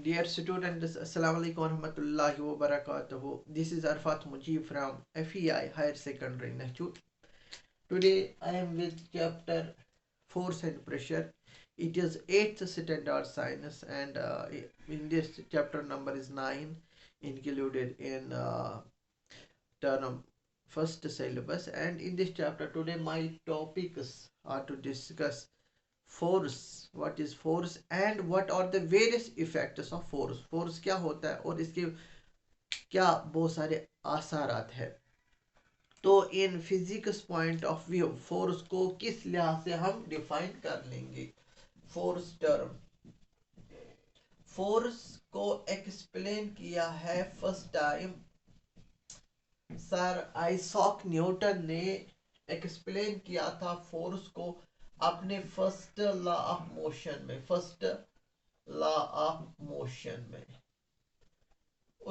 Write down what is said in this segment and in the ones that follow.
Dear students, Assalamu alaikum warahmatullahi wabarakatuh. This is Arfat Mujib from FEI Higher Secondary Nahju. Today I am with chapter Force and Pressure. It is 8th standard science, and in this chapter number is 9 included in term first syllabus. And in this chapter today my topics are to discuss force, what is force and what are the various effects of force. Force क्या होता है और इसके क्या बहुत सारे आसारात है। तो in physics point of view force को किस लिहाज से हम डिफाइन कर लेंगे। फोर्स टर्म, फोर्स को एक्सप्लेन किया है first time sir Isaac Newton ने एक्सप्लेन किया था फोर्स को अपने फर्स्ट लॉ ऑफ मोशन में। फर्स्ट लॉ ऑफ मोशन में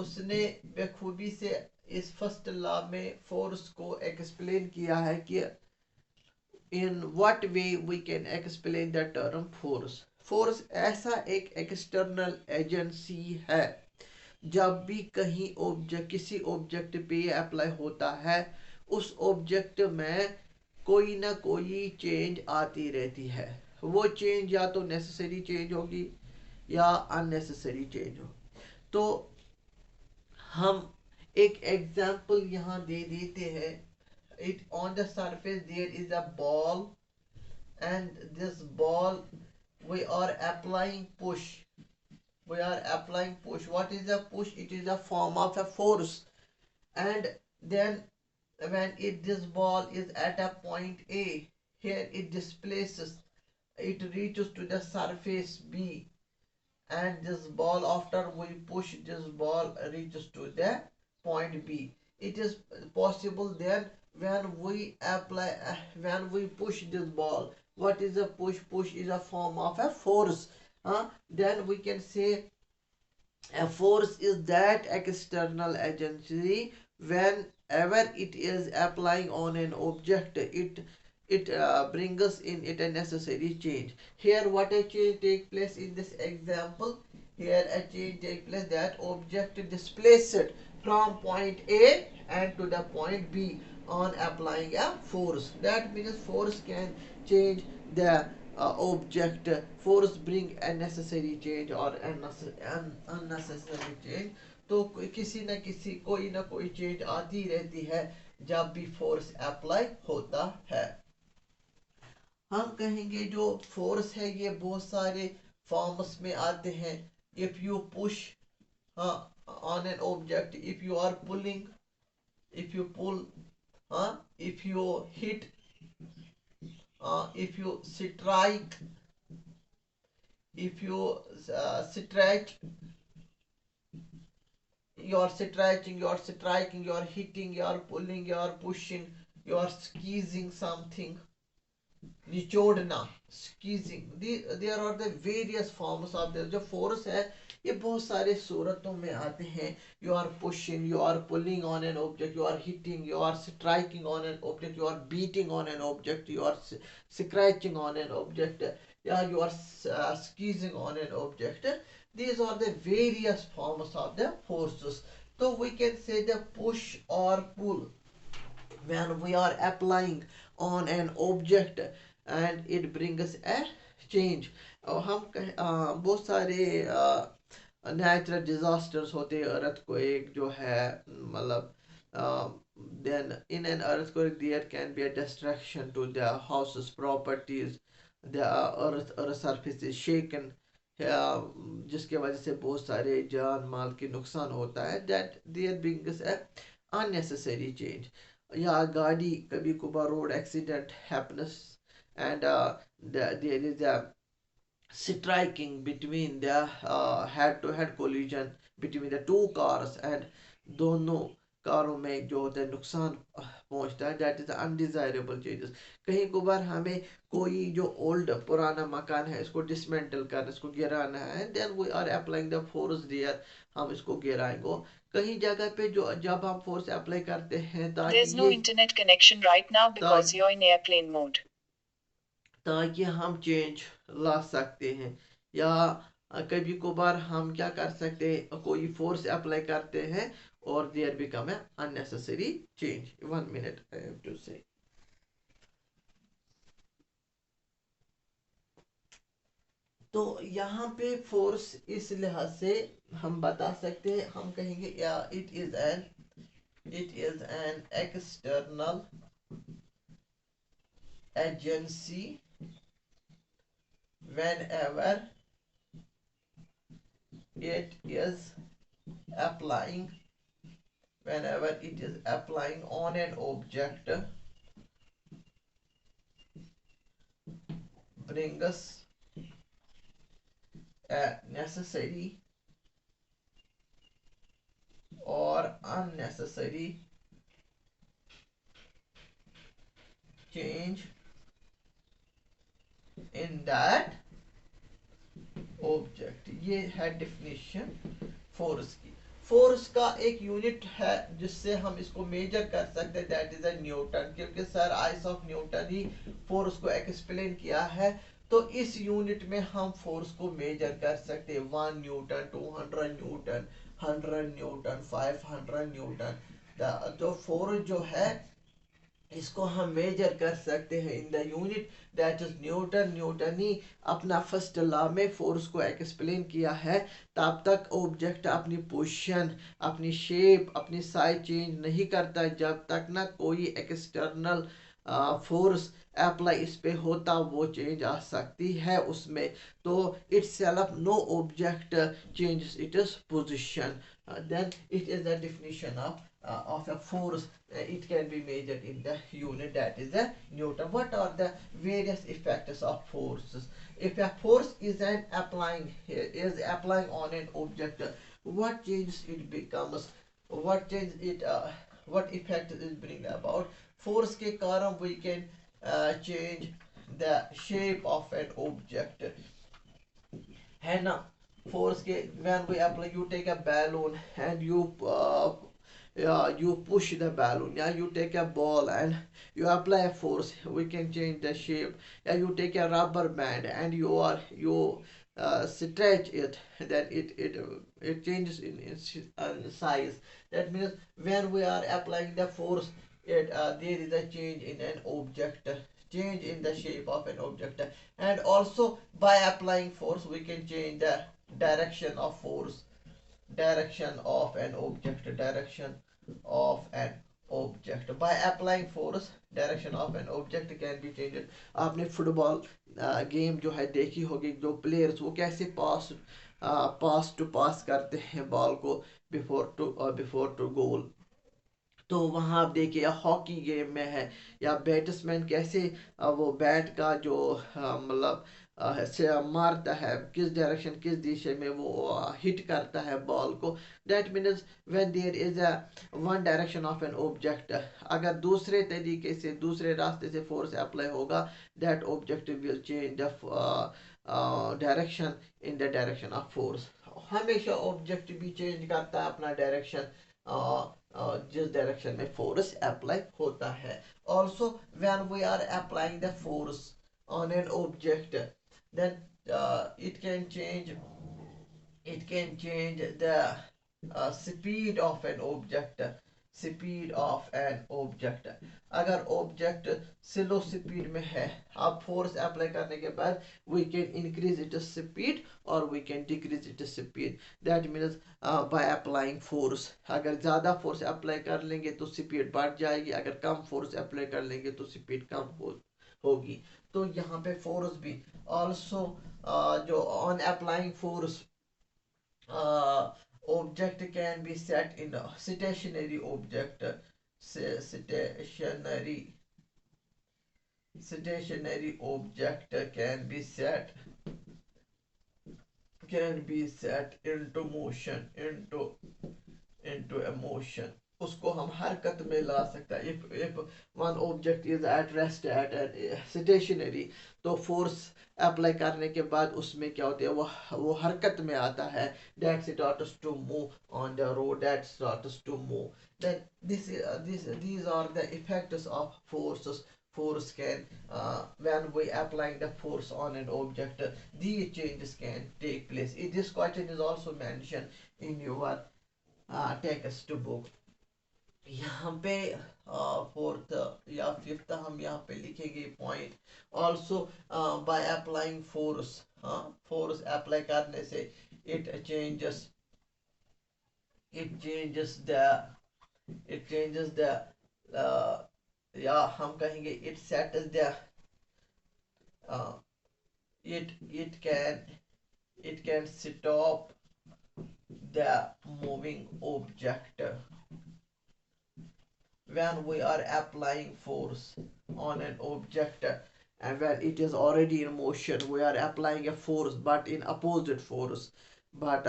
उसने बखूबी से इस फर्स्ट लॉ में फोर्स को एक्सप्लेन किया है कि in what way we can explain the term force. Force ऐसा एक एक्सटर्नल एजेंसी है, जब भी कहीं ऑब्जेक्ट किसी ऑब्जेक्ट पे अप्लाई होता है उस ऑब्जेक्ट में कोई ना कोई चेंज आती रहती है। वो चेंज या तो नेसेसरी चेंज होगी या अननेसेसरी चेंज हो। तो हम एक एग्जांपल यहाँ दे देते हैं। It on the surface there is a ball and this ball we are applying push. We are applying push. What is a push? It is a form of a force. And then when this ball is at a point A, here it displaces, it reaches to the surface B, and this ball, after we push this ball, reaches to the point B. It is possible then when we apply when we push this ball, what is a push? Push is a form of a force. Then we can say a force is that external agency whenever it is applying on an object, it brings us in it a necessary change. Here what a change take place in this example? Here a change take place that object displaced from point A and to the point B on applying a force. That means force can change the object. Force bring a necessary change or unnecessary change. तो किसी न किसी कोई ना कोई change आती रहती है जब भी फोर्स अप्लाई होता है। हम कहेंगे जो फोर्स है ये बहुत सारे फॉर्म्स में आते हैं। If you push on an object, if you are pulling, if you pull, if you hit, if you strike, if you stretch, you are stretching, you are striking, you are hitting, you are pulling, you are pushing, you are squeezing something, निचोड़ना, squeezing. There are the various forms of the जो force है ये बहुत सारे सूरतों में आते हैं। You are pushing, you are pulling on an object, you are hitting, you are striking on an object, you are beating on an object, you are scratching on an object, yeah, you are squeezing on an object. These are the various forms of the forces. So we can say the push or pull when we are applying on an object and it brings a change. और हम बहुत सारे natural disasters होते हैं। Earthquake जो है मतलब then in an earthquake there can be a destruction to the houses, properties, the earth surface is shaken, जिसके वजह से बहुत सारे जान माल के नुकसान होता है। that there brings a unnecessary change. या गाड़ी कभी कभार road accident happens and there is a striking between the head to head collision between the two cars and दोनों कारों में जो होता है नुकसान पहुंचता है। That is undesirable changes. कहीं कभार हमें कोई जो ओल्ड पुराना मकान है इसको डिसमेंटल करना, इसको गिराना है, then we are applying the force there, हम इसको गिराएंगे। कहीं जगह पे जो जब हम फोर्स अप्लाई करते हैं There's no internet connection right now because you're in airplane mode. ताकि हम चेंज ला सकते हैं। या कभी कभार हम क्या कर सकते हैं, कोई फोर्स अप्लाई करते हैं और there become a unnecessary change. 1 minute I have to say. तो यहाँ पे फोर्स इस लिहाज से हम बता सकते हैं, हम कहेंगे या it is an external agency whenever it is applying whenever it is applying on an object, brings a necessary or unnecessary change in that object. ये है डिफिनीशन फोर्स की। फोर्स का एक यूनिट है जिससे हम इसको मेजर कर सकते हैं, दैट इज अ न्यूटन, क्योंकि sir ice of Newton he force को एक्सप्लेन किया है। तो इस यूनिट में हम फोर्स को मेजर कर सकते हैं, 1 न्यूटन, 200 न्यूटन, 100 न्यूटन, 500 न्यूटन। तो फोर्स जो है इसको हम मेजर कर सकते हैं in the unit that is newton. Newton ही अपना फर्स्ट लॉ में फोर्स को एक्सप्लेन किया है। तब तक ऑब्जेक्ट अपनी पोजीशन, अपनी शेप, अपनी साइज चेंज नहीं करता जब तक ना कोई एक्सटर्नल फोर्स अप्लाई इस पे होता, वो चेंज आ सकती है उसमें। तो itself no object changes its position, then it is the definition of a force. It can be measured in the unit that is the Newton. What are the various effects of forces? If a force is applying on an object, what changes it becomes? What change it? What effect is bring about? Force के कारण we can change the shape of an object, है ना। force के when we apply, you take a balloon and you push the balloon, yeah, you take a ball and you apply a force, we can change the shape. Yeah, you take a rubber band and you stretch it, then it changes in size. That means when we are applying the force, there is a change in an object, change in the shape of an object. And also by applying force we can change the direction of force, direction of an object, direction of an object. By applying force, direction of an object can be changed. आपने football game जो है देखी होगी, जो players वो कैसे पास to पास करते हैं बॉल को बिफोर टू गोल। तो वहाँ आप देखिए, या हॉकी गेम में है, या बैट्समैन कैसे वो बैट का जो मतलब से मारता है, किस डायरेक्शन, किस दिशा में वो हिट करता है बॉल को। That means when there is a one direction of an object, अगर दूसरे तरीके से, दूसरे रास्ते से फोर्स अप्लाई होगा, that object will change the direction in the direction of force. हमेशा ऑब्जेक्ट भी चेंज करता है अपना डायरेक्शन जिस डायरेक्शन में फोर्स अप्लाई होता है। Also when we are applying the force on an object, then it can change the speed of an object, speed of an object। अगर ऑब्जेक्ट स्लो स्पीड में है, आप फोर्स अप्लाई करने के बाद we can increase it speed और we can decrease it speed. That means by applying force, अगर ज़्यादा फोर्स अप्लाई कर लेंगे तो स्पीड बढ़ जाएगी, अगर कम फोर्स अप्लाई कर लेंगे तो स्पीड कम होगी। तो यहाँ पे फोर्स भी ऑल्सो जो on applying force object can be set in a stationary object, stationary object can be set into motion, into a motion। उसको हम हरकत में ला सकते हैं। if one object is at rest at a stationary, तो force apply करने के बाद उसमें क्या होता है, वो हरकत में आता है। that starts to move on the road, that starts to move। then these are the effects of forces। force can when we applying the force on an object, these changes can take place. This question is also mentioned in your text book. यहाँ पे fourth या fifth हम यहाँ पे लिखेंगे point. Also bye applying force, force apply करने से it changes the या हम कहेंगे it settles the it can stop the moving object when we are applying force on an object, and when it is already in motion we are applying a force but in opposite force, but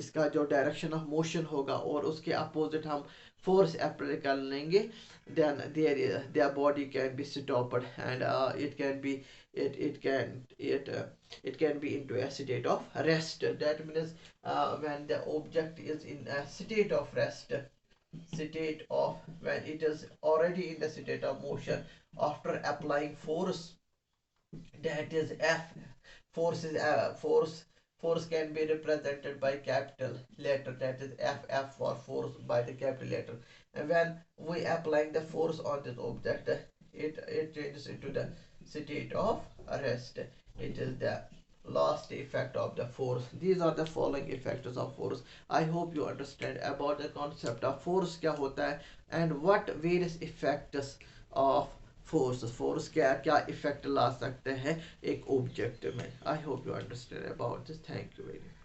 इसका जो direction of motion होगा और उसके opposite हम force apply कर लेंगे, then their body can be stopped, and it can be into a state of rest. That means when the object is in a state of rest, when it is already in the state of motion after applying force, that is F. Force can be represented by capital letter, that is F for force by the capital letter. And when we applying the force on this object, it changes into the state of rest. It is the last effect of the force. These are the following effects of force. I hope you understand about the concept of force क्या होता है and what various effects of force क्या क्या effect ला सकते हैं एक object में। I hope you understand about this. Thank you very much.